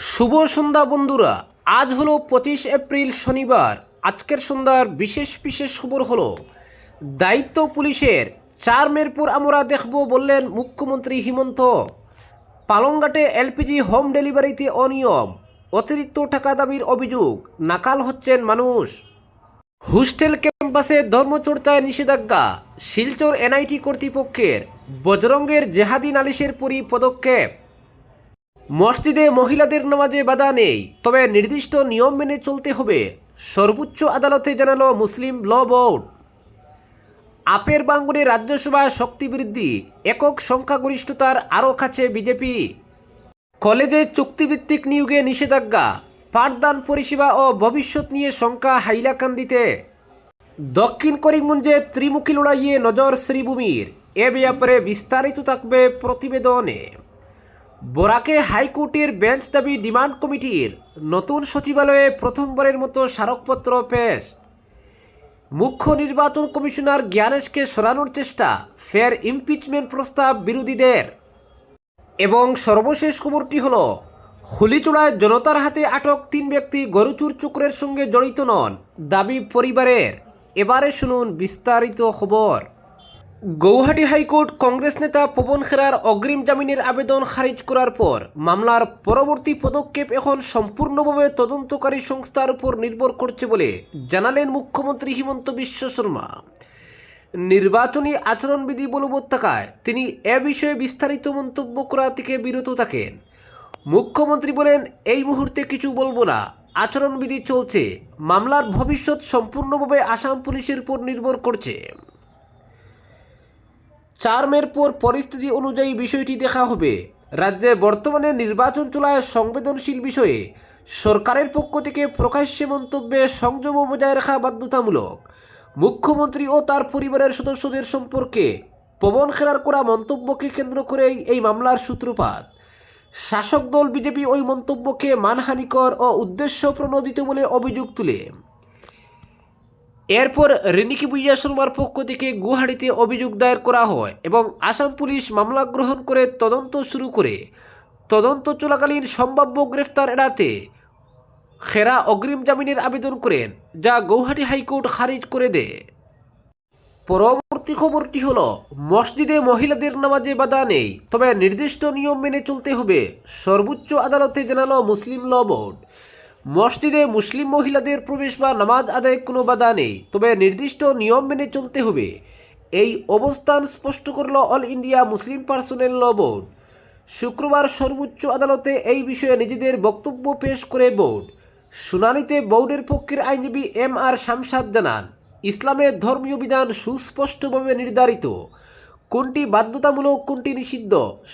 শুভ সন্ধ্যা বন্ধুরা। আজ হলো 25 এপ্রিল শনিবার। আজকের সন্ধ্যার বিশেষ বিশেষ খবর হলো দায়িত্ব পুলিশের 4 মের পর আমরা দেখব বললেন মুখ্যমন্ত্রী হিমন্ত। পালংঘাটে এলপিজি হোম ডেলিভারিতে অনিয়ম, অতিরিক্ত টাকা দাবির অভিযোগ, নাকাল হচ্ছেন মানুষ। হোস্টেল ক্যাম্পাসে ধর্মচর্চায় নিষেধাজ্ঞা, শিলচর এনআইটি কর্তৃপক্ষের। বজরঙ্গের জেহাদি নালিশের পদক্ষেপ। মসজিদে মহিলাদের নামাজে বাধা নেই, তবে নির্দিষ্ট নিয়ম মেনে চলতে হবে, সর্বোচ্চ আদালতে জানালো মুসলিম ল বোর্ড। আপের বাঙ্গনে রাজ্যসভায় শক্তি বৃদ্ধি, একক সংখ্যাগরিষ্ঠতার আরও কাছে বিজেপি। কলেজে চুক্তিভিত্তিক নিয়োগে নিষেধাজ্ঞা, পাঠদান পরিষেবা ও ভবিষ্যৎ নিয়ে শঙ্কা হাইলাকান্দিতে। দক্ষিণ করিমগঞ্জে ত্রিমুখী লড়াইয়ে নজর শ্রীভূমির, এ ব্যাপারে বিস্তারিত থাকবে প্রতিবেদনে। বরাকে হাইকোর্টের বেঞ্চ দাবি ডিমান্ড কমিটির, নতুন সচিবালয়ে প্রথমবারের মতো স্মারকপত্র পেশ। মুখ্য নির্বাচন কমিশনার জ্ঞানেশকে সরানোর চেষ্টা, ফের ইমপিচমেন্ট প্রস্তাব বিরোধীদের। এবং সর্বশেষ খবরটি হল হুলিচুড়ায় জনতার হাতে আটক 3 ব্যক্তি গরুচুর চক্রের সঙ্গে জড়িত নন, দাবি পরিবারের। এবারে শুনুন বিস্তারিত খবর। গৌহাটি হাইকোর্ট কংগ্রেস নেতা পবন খেরার অগ্রিম জামিনের আবেদন খারিজ করার পর মামলার পরবর্তী পদক্ষেপ এখন সম্পূর্ণভাবে তদন্তকারী সংস্থার উপর নির্ভর করছে বলে জানালেন মুখ্যমন্ত্রী হিমন্ত বিশ্ব শর্মা। নির্বাচনী আচরণবিধি বলবৎ থাকায় তিনি এ বিষয়ে বিস্তারিত মন্তব্য করা থেকে বিরত থাকেন। মুখ্যমন্ত্রী বলেন, এই মুহূর্তে কিছু বলবো না, আচরণবিধি চলছে, মামলার ভবিষ্যৎ সম্পূর্ণভাবে আসাম পুলিশের উপর নির্ভর করছে। 4 মের পর পরিস্থিতি অনুযায়ী বিষয়টি দেখা হবে। রাজ্যে বর্তমানে নির্বাচন চলায় সংবেদনশীল বিষয়ে সরকারের পক্ষ থেকে প্রকাশ্যে মন্তব্যে সংযম বজায় রাখা বাধ্যতামূলক। মুখ্যমন্ত্রী ও তার পরিবারের সদস্যদের সম্পর্কে পবন খেরার করা মন্তব্যকে কেন্দ্র করেই এই মামলার সূত্রপাত। শাসক দল বিজেপি ওই মন্তব্যকে মানহানিকর ও উদ্দেশ্য প্রণোদিত বলে অভিযোগ তুলে। এরপর রিনিকি বুইয়া শর্মার পক্ষ থেকে গুয়াহাটিতে অভিযোগ দায়ের করা হয় এবং আসাম পুলিশ মামলা গ্রহণ করে তদন্ত শুরু করে। তদন্ত চলাকালীন সম্ভাব্য গ্রেফতার এড়াতে খেরা অগ্রিম জামিনের আবেদন করেন, যা গৌহাটি হাইকোর্ট খারিজ করে দেয়। পরবর্তী খবরটি হল মসজিদে মহিলাদের নামাজে বাধা নেই, তবে নির্দিষ্ট নিয়ম মেনে চলতে হবে, সর্বোচ্চ আদালতে জানালো মুসলিম ল বোর্ড। মসজিদে মুসলিম মহিলাদের প্রবেশ বা নামাজ আদায়ে কোনো বাধা নেই, তবে নির্দিষ্ট নিয়ম মেনে চলতে হবে, এই অবস্থান স্পষ্ট করল অল ইন্ডিয়া মুসলিম পার্সোনেল ল বোর্ড। শুক্রবার সর্বোচ্চ আদালতে এই বিষয়ে নিজেদের বক্তব্য পেশ করে বোর্ড। শুনানিতে বোর্ডের পক্ষের আইনজীবী MR শামসাদ জানান, ইসলামের ধর্মীয় বিধান সুস্পষ্টভাবে নির্ধারিত, কোনটি বাধ্যতামূলক কোনটি নিষিদ্ধ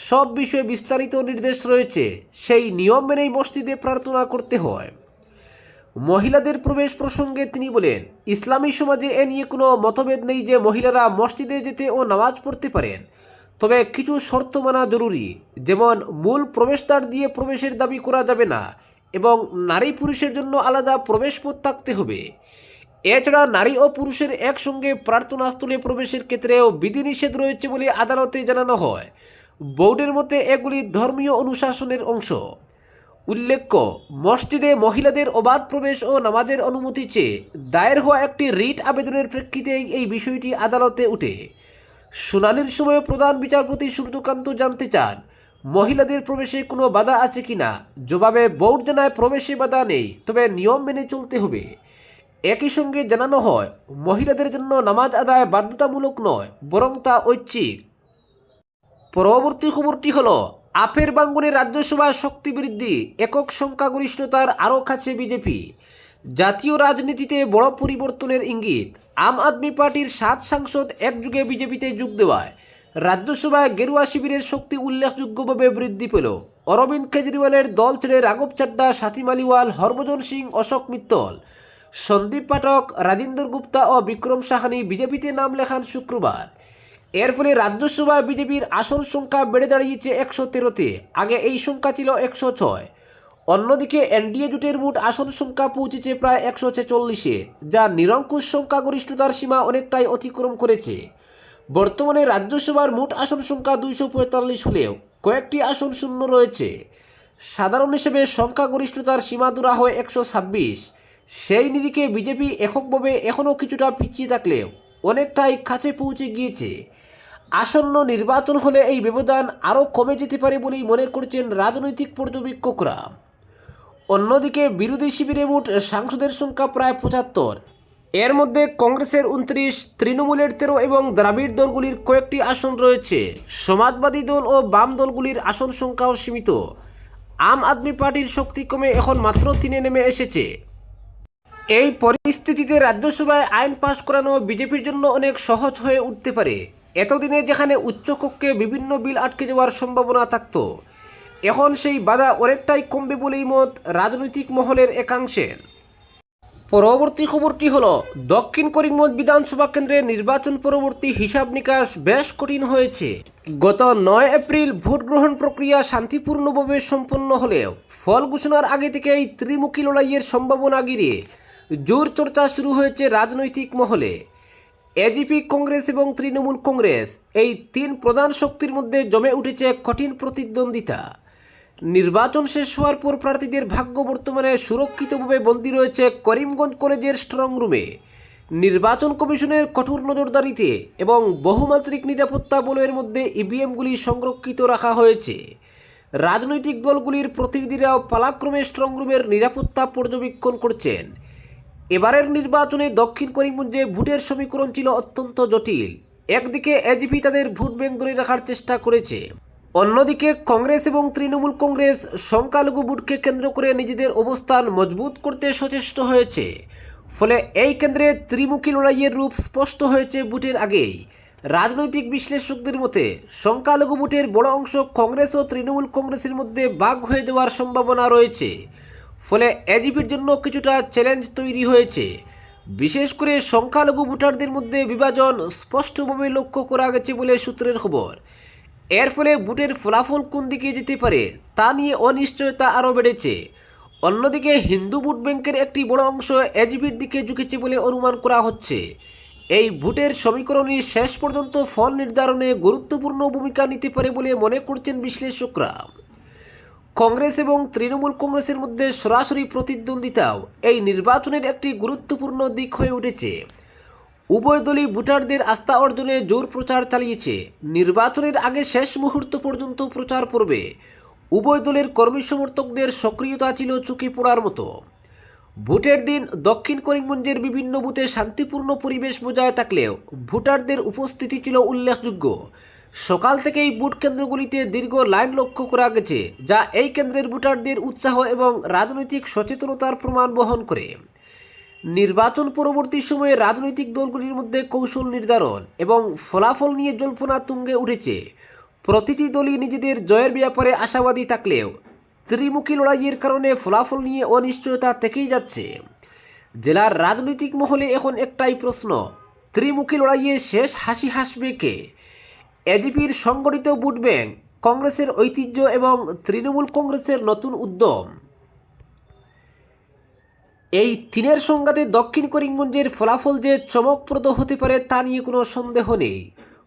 সব বিষয়ে বিস্তারিত নির্দেশ রয়েছে, সেই নিয়ম মেনেই মসজিদে প্রার্থনা করতে হয়। মহিলাদের প্রবেশ প্রসঙ্গে তিনি বলেন, ইসলামী সমাজে এ নিয়ে কোনো মতভেদ নেই যে মহিলারা মসজিদে যেতে ও নামাজ পড়তে পারেন, তবে কিছু শর্ত মানা জরুরি, যেমন মূল প্রবেশদ্বার দিয়ে প্রবেশের দাবি করা যাবে না এবং নারী পুরুষের জন্য আলাদা প্রবেশপথ থাকতে হবে। এছাড়া নারী ও পুরুষের একসঙ্গে প্রার্থনাস্থলে প্রবেশের ক্ষেত্রেও বিধিনিষেধ রয়েছে বলে আদালতে জানানো হয়। বোর্ডের মতে এগুলি ধর্মীয় অনুশাসনের অংশ। উল্লেখ্য, মসজিদে মহিলাদের অবাধ প্রবেশ ও নামাজের অনুমতি চেয়ে দায়ের হওয়া একটি রিট আবেদনের প্রেক্ষিতেই এই বিষয়টি আদালতে ওঠে। শুনানির সময় প্রধান বিচারপতি সূর্যকান্ত জানতে চান, মহিলাদের প্রবেশে কোনো বাধা আছে কিনা। জবাবে বোর্ড জানায়, প্রবেশে বাধা নেই, তবে নিয়ম মেনে চলতে হবে। একই সঙ্গে জানানো হয়, মহিলাদের জন্য নামাজ আদায় বাধ্যতামূলক নয়, বরং তা ঐচ্ছিক। পরবর্তী খবরটি হল আপের বাঙ্গনে রাজ্যসভায় শক্তি বৃদ্ধি, একক সংখ্যাগরিষ্ঠতার আরও কাছে বিজেপি। জাতীয় রাজনীতিতে বড় পরিবর্তনের ইঙ্গিত। আম আদমি পার্টির 7 সাংসদ একযুগে বিজেপিতে যোগ দেওয়ায় রাজ্যসভায় গেরুয়া শিবিরের শক্তি উল্লেখযোগ্যভাবে বৃদ্ধি পেল। অরবিন্দ কেজরিওয়ালের দল ছেড়ে রাঘব চাড্ডা, সাথী মালিওয়াল, হরভজন সিং, অশোক মিত্তল, সন্দীপ পাঠক, রাজেন্দ্র গুপ্তা ও বিক্রম সাহানি বিজেপিতে নাম লেখান শুক্রবার। এর ফলে রাজ্যসভায় বিজেপির আসন সংখ্যা বেড়ে দাঁড়িয়েছে 113-তে, আগে এই সংখ্যা ছিল 106। অন্যদিকে এনডিএ জোটের মোট আসন সংখ্যা পৌঁছেছে প্রায় 146-এ, যা নিরঙ্কুশ সংখ্যাগরিষ্ঠতার সীমা অনেকটাই অতিক্রম করেছে। বর্তমানে রাজ্যসভার মোট আসন সংখ্যা 245 হলেও কয়েকটি আসন শূন্য রয়েছে। সাধারণ হিসেবে সংখ্যাগরিষ্ঠতার সীমা ধরা হয় 126। সেই নিরিখে বিজেপি এককভাবে এখনও কিছুটা পিছিয়ে থাকলেও অনেকটাই কাছে পৌঁছে গিয়েছে। আসন্ন নির্বাচন হলে এই ব্যবধান আরও কমে যেতে পারে বলেই মনে করছেন রাজনৈতিক পর্যবেক্ষকরা। অন্যদিকে বিরোধী শিবিরে মোট সাংসদের সংখ্যা প্রায় 75। এর মধ্যে কংগ্রেসের 29, তৃণমূলের 13 এবং দ্রাবিড় দলগুলির কয়েকটি আসন রয়েছে। সমাজবাদী দল ও বাম দলগুলির আসন সংখ্যাও সীমিত। আম আদমি পার্টির শক্তি কমে এখন মাত্র 3-এ নেমে এসেছে। এই পরিস্থিতিতে রাজ্যসভায় আইন পাশ করানো বিজেপির জন্য অনেক সহজ হয়ে উঠতে পারে। এতদিনে যেখানে উচ্চকক্ষে বিভিন্ন বিল আটকে যাওয়ার সম্ভাবনা থাকত, এখন সেই বাধা অনেকটাই কমবে বলেই মত রাজনৈতিক মহলের একাংশের। পরবর্তী খবরটি হলো, দক্ষিণ করিমগঞ্জ বিধানসভা কেন্দ্রের নির্বাচন পরবর্তী হিসাব নিকাশ বেশ কঠিন হয়েছে। গত 9 এপ্রিল ভোট গ্রহণ প্রক্রিয়া শান্তিপূর্ণভাবে সম্পন্ন হলেও ফল ঘোষণার আগে থেকেই ত্রিমুখী লড়াইয়ের সম্ভাবনা ঘিরে জোর চর্চা শুরু হয়েছে রাজনৈতিক মহলে। এজিপি, কংগ্রেস এবং তৃণমূল কংগ্রেস, এই তিন প্রধান শক্তির মধ্যে জমে উঠেছে কঠিন প্রতিদ্বন্দ্বিতা। নির্বাচন শেষ হওয়ার পর প্রার্থীদের ভাগ্য বর্তমানে সুরক্ষিতভাবে বন্দী রয়েছে করিমগঞ্জ কলেজের স্ট্রং রুমে। নির্বাচন কমিশনের কঠোর নজরদারিতে এবং বহুমাত্রিক নিরাপত্তা বলয়ের মধ্যে ইভিএমগুলি সংরক্ষিত রাখা হয়েছে। রাজনৈতিক দলগুলির প্রতিনিধিরাও পালাক্রমে স্ট্রং রুমের নিরাপত্তা পর্যবেক্ষণ করছেন। এবারের নির্বাচনে দক্ষিণ করিমগঞ্জে ভোটের সমীকরণ ছিল অত্যন্ত জটিল। একদিকে এজিপি তাদের ভোট ব্যাংক ধরে রাখার চেষ্টা করেছে, অন্যদিকে কংগ্রেস এবং তৃণমূল কংগ্রেস সংখ্যালঘু ভোটকে কেন্দ্র করে নিজেদের অবস্থান মজবুত করতে সচেষ্ট হয়েছে। ফলে এই কেন্দ্রে ত্রিমুখী লড়াইয়ের রূপ স্পষ্ট হয়েছে ভোটের আগেই। রাজনৈতিক বিশ্লেষকদের মতে সংখ্যালঘু ভোটের বড় অংশ কংগ্রেস ও তৃণমূল কংগ্রেসের মধ্যে ভাগ হয়ে যাওয়ার সম্ভাবনা রয়েছে। ফলে এজিপির জন্য কিছুটা চ্যালেঞ্জ তৈরি হয়েছে। বিশেষ করে সংখ্যালঘু ভোটারদের মধ্যে বিভাজন স্পষ্টভাবে লক্ষ্য করা গেছে বলে সূত্রের খবর। এর ফলে ভোটের ফলাফল কোন দিকে যেতে পারে তা নিয়ে অনিশ্চয়তা আরও বেড়েছে। অন্যদিকে হিন্দু ভোট ব্যাংকের একটি বড় অংশ এজিপির দিকে ঝুঁকেছে বলে অনুমান করা হচ্ছে। এই ভোটের সমীকরণই শেষ পর্যন্ত ফল নির্ধারণে গুরুত্বপূর্ণ ভূমিকা নিতে পারে বলে মনে করছেন বিশ্লেষকরা। কংগ্রেস এবং তৃণমূল কংগ্রেসের মধ্যে সরাসরি প্রতিদ্বন্দ্বিতাও এই নির্বাচনের একটি গুরুত্বপূর্ণ দিক হয়ে উঠেছে। উভয় দলই ভোটারদের আস্থা অর্জনে জোর প্রচার চালিয়েছে। নির্বাচনের আগে শেষ মুহূর্ত পর্যন্ত প্রচার পর্বে উভয় দলের কর্মী সমর্থকদের সক্রিয়তা ছিল চোখে পড়ার মতো। ভোটের দিন দক্ষিণ করিমগঞ্জের বিভিন্ন বুথে শান্তিপূর্ণ পরিবেশ বজায় থাকলেও ভোটারদের উপস্থিতি ছিল উল্লেখযোগ্য। সকাল থেকেই ভোট কেন্দ্রগুলিতে দীর্ঘ লাইন লক্ষ্য করা গেছে, যা এই কেন্দ্রের ভোটারদের উৎসাহ এবং রাজনৈতিক সচেতনতার প্রমাণ বহন করে। নির্বাচন পরবর্তী সময়ে রাজনৈতিক দলগুলির মধ্যে কৌশল নির্ধারণ এবং ফলাফল নিয়ে জল্পনা তুঙ্গে উঠেছে। প্রতিটি দলই নিজেদের জয়ের ব্যাপারে আশাবাদী থাকলেও ত্রিমুখী লড়াইয়ের কারণে ফলাফল নিয়ে অনিশ্চয়তা থেকেই যাচ্ছে। জেলার রাজনৈতিক মহলে এখন একটাই প্রশ্ন, ত্রিমুখী লড়াইয়ে শেষ হাসি হাসবে কে? এজিপির সংগঠিত ভোট ব্যাংক, কংগ্রেসের ঐতিহ্য এবং তৃণমূল কংগ্রেসের নতুন উদ্যম। এই তিনের সংঘাতে দক্ষিণ করিমগঞ্জের ফলাফল যে চমকপ্রদ হতে পারে তা নিয়ে কোনো সন্দেহ নেই।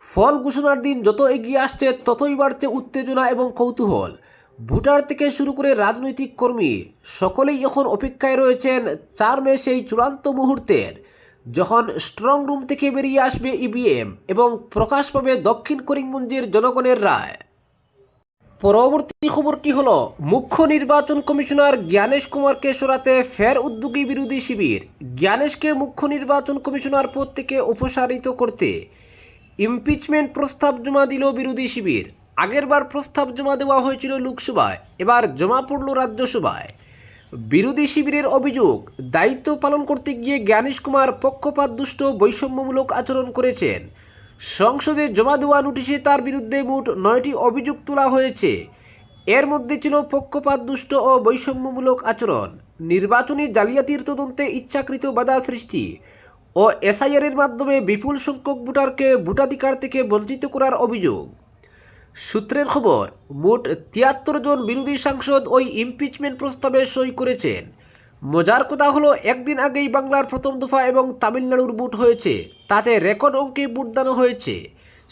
ফল ঘোষণার দিন যত এগিয়ে আসছে ততই বাড়ছে উত্তেজনা এবং কৌতূহল। ভোটার থেকে শুরু করে রাজনৈতিক কর্মী সকলেই এখন অপেক্ষায় রয়েছেন 4 মে সেই চূড়ান্ত মুহূর্তের, যখন স্ট্রং রুম থেকে বেরিয়ে আসবে ইভিএম এবং প্রকাশ পাবে দক্ষিণ করিমগঞ্জের জনগণের রায়। পরবর্তী খবরটি হলো, মুখ্য নির্বাচন কমিশনার জ্ঞানেশ কুমারকে সরাতে ফের উদ্যোগী বিরোধী শিবির। জ্ঞানেশকে মুখ্য নির্বাচন কমিশনার পদ থেকে অপসারিত করতে ইমপিচমেন্ট প্রস্তাব জমা দিল বিরোধী শিবির। আগেরবার প্রস্তাব জমা দেওয়া হয়েছিল লোকসভায়, এবার জমা পড়ল রাজ্যসভায়। বিরোধী শিবিরের অভিযোগ, দায়িত্ব পালন করতে গিয়ে জ্ঞানেশ কুমার পক্ষপাতদুষ্ট বৈষম্যমূলক আচরণ করেছেন। সংসদে জমা দেওয়া নোটিশে তার বিরুদ্ধে মোট 9টি অভিযোগ তোলা হয়েছে। এর মধ্যে ছিল পক্ষপাতদুষ্ট ও বৈষম্যমূলক আচরণ, নির্বাচনী জালিয়াতির তদন্তে ইচ্ছাকৃত বাধা সৃষ্টি ও এসআইআরের মাধ্যমে বিপুল সংখ্যক ভোটারকে ভোটাধিকার থেকে বঞ্চিত করার অভিযোগ। সূত্রের খবর, মোট 73 জন বিরোধী সাংসদ ওই ইমপিচমেন্ট প্রস্তাবে সই করেছেন। মজার কথা হলো, একদিন আগেই বাংলার প্রথম দফা এবং তামিলনাড়ুর ভোট হয়েছে, তাতে রেকর্ড অঙ্কে ভোটদানও হয়েছে।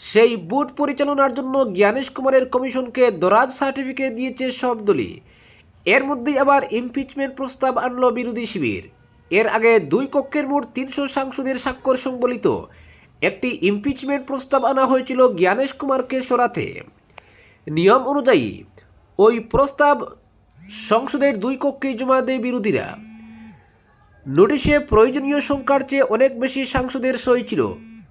সেই ভোট পরিচালনার জন্য জ্ঞানেশ কুমারের কমিশনকে দরাজ সার্টিফিকেট দিয়েছে সব দলই। এর মধ্যেই আবার ইমপিচমেন্ট প্রস্তাব আনল বিরোধী শিবির। এর আগে দুই কক্ষের মোট 300 সাংসদের স্বাক্ষর সংবলিত একটি ইমপিচমেন্ট প্রস্তাব আনা হয়েছিল জ্ঞানেশ কুমারকে সরাতে। নিয়ম অনুযায়ী ওই প্রস্তাব সংসদের দুই কক্ষে জমা দেয় বিরোধীরা। নোটিশে প্রয়োজনীয় সংখ্যার চেয়ে অনেক বেশি সাংসদের সই ছিল,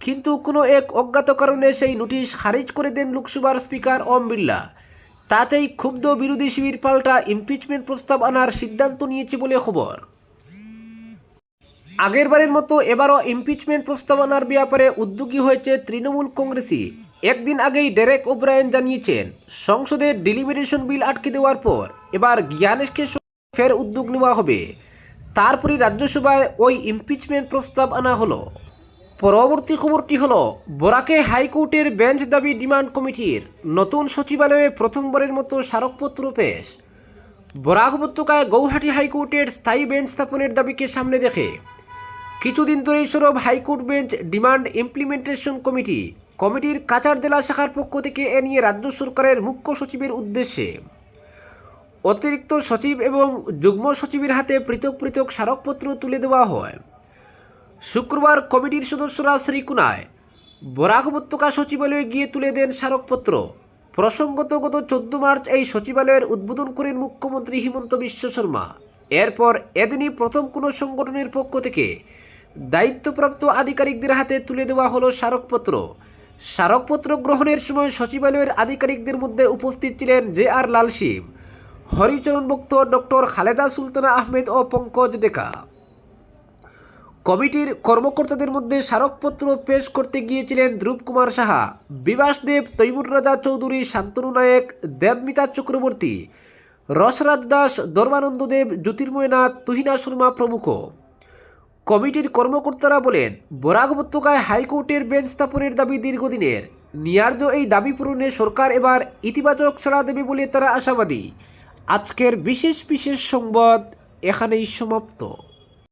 কিন্তু কোনো এক অজ্ঞাত কারণে সেই নোটিশ খারিজ করে দেন লোকসভার স্পিকার ওম বিড়লা। তাতেই ক্ষুব্ধ বিরোধী শিবির পাল্টা ইমপিচমেন্ট প্রস্তাব আনার সিদ্ধান্ত নিয়েছে বলে খবর। আগেরবারের মতো এবারও ইমপিচমেন্ট প্রস্তাব আনার ব্যাপারে উদ্যোগী হয়েছে তৃণমূল কংগ্রেসই। একদিন আগেই ডেরেক ওব্রায়েন জানিয়েছেন, সংসদের ডিলিমিটেশন বিল আটকে দেওয়ার পর এবার জ্ঞানেশকে ফের উদ্যোগ নেওয়া হবে। তারপরই রাজ্যসভায় ওই ইমপিচমেন্ট প্রস্তাব আনা হলো। পরবর্তী খবরটি হলো, বরাকে হাইকোর্টের বেঞ্চ দাবি ডিমান্ড কমিটির। নতুন সচিবালয়ে প্রথমবারের মতো স্মারকপত্র পেশ। বরাক উপত্যকায় গৌহাটি হাইকোর্টের স্থায়ী বেঞ্চ স্থাপনের দাবিকে সামনে রেখে কিছুদিন ধরেই সরব হাইকোর্ট বেঞ্চ ডিমান্ড ইমপ্লিমেন্টেশন কমিটির কাছাড় জেলা শাখার পক্ষ থেকে এ নিয়ে রাজ্য সরকারের মুখ্য সচিবের উদ্দেশ্যে অতিরিক্ত সচিব এবং যুগ্ম সচিবের হাতে পৃথক পৃথক স্মারকপত্র তুলে দেওয়া হয়। শুক্রবার কমিটির সদস্যরা শ্রীকুনায় বরাক উপত্যকা সচিবালয়ে গিয়ে তুলে দেন স্মারকপত্র। প্রসঙ্গত গত 14 মার্চ এই সচিবালয়ের উদ্বোধন করেন মুখ্যমন্ত্রী হিমন্ত বিশ্ব শর্মা। এরপর এদিনই প্রথম কোনো সংগঠনের পক্ষ থেকে দায়িত্বপ্রাপ্ত আধিকারিকদের হাতে তুলে দেওয়া হলো স্মারকপত্র। স্মারকপত্র গ্রহণের সময় সচিবালয়ের আধিকারিকদের মধ্যে উপস্থিত ছিলেন JR লাল সিং, হরিচরণ ভক্ত, ডক্টর খালেদা সুলতানা আহমেদ ও পঙ্কজ ডেকা। কমিটির কর্মকর্তাদের মধ্যে স্মারকপত্র পেশ করতে গিয়েছিলেন ধ্রুব কুমার সাহা, বিবাস দেব, তৈমুর রাজা চৌধুরী, শান্তনু নায়েক, দেবমিতা চক্রবর্তী, রসরাজ দাস, ধর্মানন্দ দেব, জ্যোতির্ময় নাথ, তুহিনা শর্মা প্রমুখ। কমিটির কর্মকর্তারা বলেন, বরাক উপত্যকায় হাইকোর্টের বেঞ্চ স্থাপনের দাবি দীর্ঘদিনের। ন্যায্য এই দাবি পূরণে সরকার এবার ইতিবাচক সাড়া দেবে বলে তারা আশাবাদী। আজকের বিশেষ সংবাদ এখানেই সমাপ্ত।